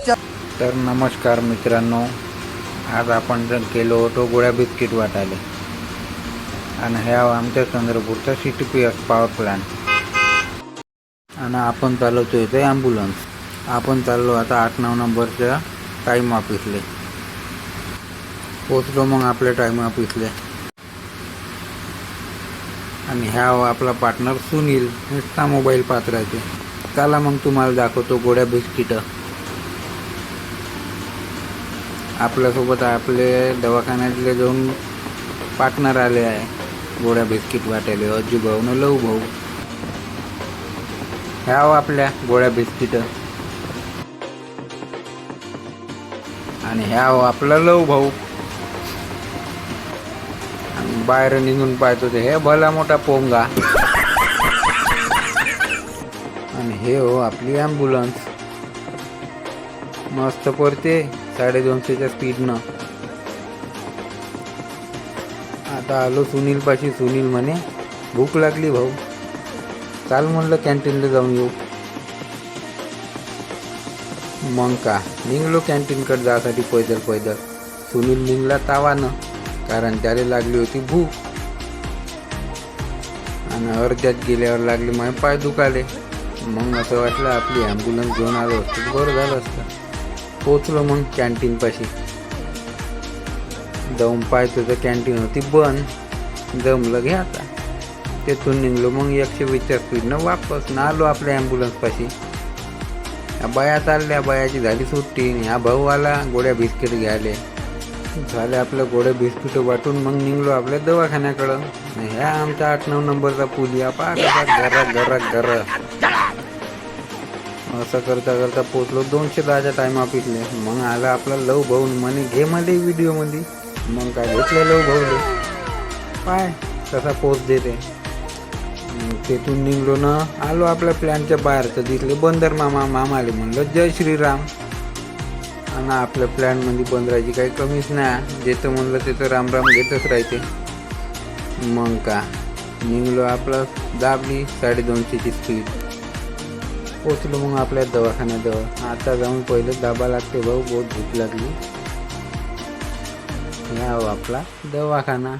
तर नमस्कार मित्रांनो, आज आपण जर गेलो होतो गोळ्या बिस्किट वाटायला आणि ह्या आमच्या चंद्रपूरचा CTPS पॉवर प्लांट आणि आपण चालवतो इथे ॲम्ब्युलन्स. आपण चाललो आता 8-9 नंबरच्या टाईम ऑफिसले. पोचलो मग आपल्या टाईम ऑफिसले आणि ह्या आपला पार्टनर सुनील नुसता मोबाईल पाहत राहते. चला मग तुम्हाला दाखवतो गोळ्या बिस्किट. आपल्यासोबत आपले दवाखान्यातले दोन पार्टनर आले आहे गोळ्या बिस्किट वाटायला, अज्जू भाऊ न लहू भाऊ. ह्या आपल्या गोळ्या बिस्किट आणि ह्या आपला लहू भाऊ. आणि बाहेर निघून पाहतो ते हे भला मोठा पोंगा. आणि हे हो आपली ॲम्ब्युलन्स मस्त पडते 250च्या स्पीडनं. आता आलो सुनील पाशी. सुनील म्हणे भूक लागली भाऊ, चाल म्हणलं कॅन्टीनला जाऊन येऊ. मग का निघलो कॅन्टीनकडे जासाठी पैदल. सुनील निघला तावानं, कारण त्याला लागली होती भूक आणि अर्ध्यात गेल्यावर लागली माझे पाय दुखाले. मग असं वाटलं आपली ॲम्ब्युलन्स घेऊन आलो असतं बरं झालं असतं. पोचलो मग कॅन्टीन पाशी. जाऊन पाहतो तर कॅन्टीन होती बंद. जमलं घ्या आता. तेथून निघलो मग 120च्या स्पीडनं वापस ना आलो आपल्या ॲम्ब्युलन्स पाशी. ह्या बाया चालल्या, बायाची झाली सुट्टी. ह्या भाऊ आला गोळ्या बिस्किट घ्यायले. झाले आपल्या गोळ्या बिस्किट वाटून मग निघलो आपल्या दवाखान्याकडं. ह्या आमचा 8-9 नंबरचा पुलिया पा घर असं करता पोचलो 210च्या टाईम ऑफिसले. मग आला आपला लव भाऊ म्हणे घे मध्ये व्हिडिओमध्ये. मग काय घेतलं लव भाऊले, पाय कसा पोच देते. तेथून निघलो ना आलो आपल्या प्लॅनच्या बाहेर. तर दिसले बंदर मामाले. म्हणलं जय श्रीराम. आणि आपल्या प्लॅनमध्ये बंदराची काही कमीच नाही. जेथं म्हणलं तिथं रामराम घेतच राहते. मग का निघलो आपलं दाबली 250ची स्पीड. पोचलो मग आपल्या दवाखान्याजवळ. आता जाऊन पहिले दाबा लागते भाऊ, बहुत भूक लागली. या आपला दवाखाना.